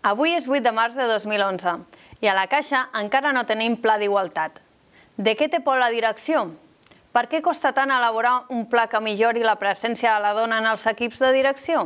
Avui és 8 de març de 2011 i a la Caixa encara no tenim pla d'igualtat. De què té por la direcció? Per què costa tant elaborar un pla que millori la presència de la dona en els equips de direcció?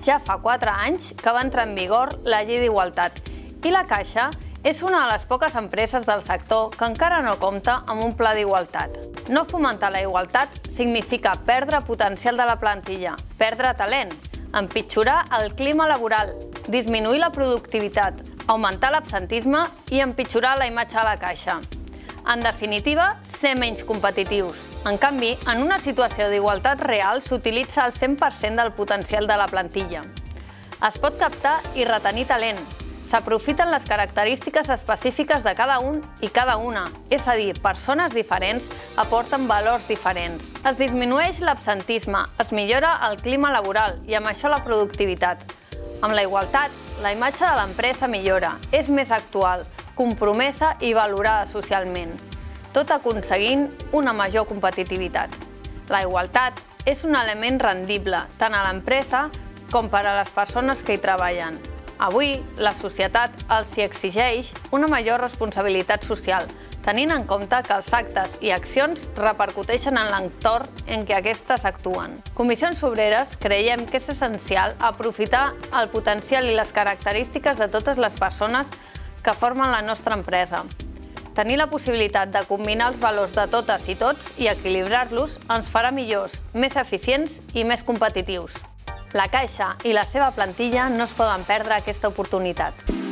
Ja fa 4 anys que va entrar en vigor la Llei d'Igualtat i la Caixa és una de les poques empreses del sector que encara no compta amb un pla d'igualtat. No fomentar la igualtat significa perdre potencial de la plantilla, perdre talent, empitjorar el clima laboral, disminuir la productivitat, augmentar l'absentisme i empitjorar la imatge de la Caixa. En definitiva, ser menys competitius. En canvi, en una situació d'igualtat real s'utilitza el 100% del potencial de la plantilla. Es pot captar i retenir talent. S'aprofiten les característiques específiques de cada un i cada una, és a dir, persones diferents aporten valors diferents. Es disminueix l'absentisme, es millora el clima laboral i amb això la productivitat. Amb la igualtat, la imatge de l'empresa millora, és més actual, compromesa i valorada socialment, tot aconseguint una major competitivitat. La igualtat és un element rendible tant a l'empresa com per a les persones que hi treballen. Avui, la societat els hi exigeix una major responsabilitat social, tenint en compte que els actes i accions repercuteixen en l'entorn en què aquestes actuen. Comissions Obreres creiem que és essencial aprofitar el potencial i les característiques de totes les persones que formen la nostra empresa. Tenir la possibilitat de combinar els valors de totes i tots i equilibrar-los ens farà millors, més eficients i més competitius. La Caixa i la seva plantilla no es poden perdre aquesta oportunitat.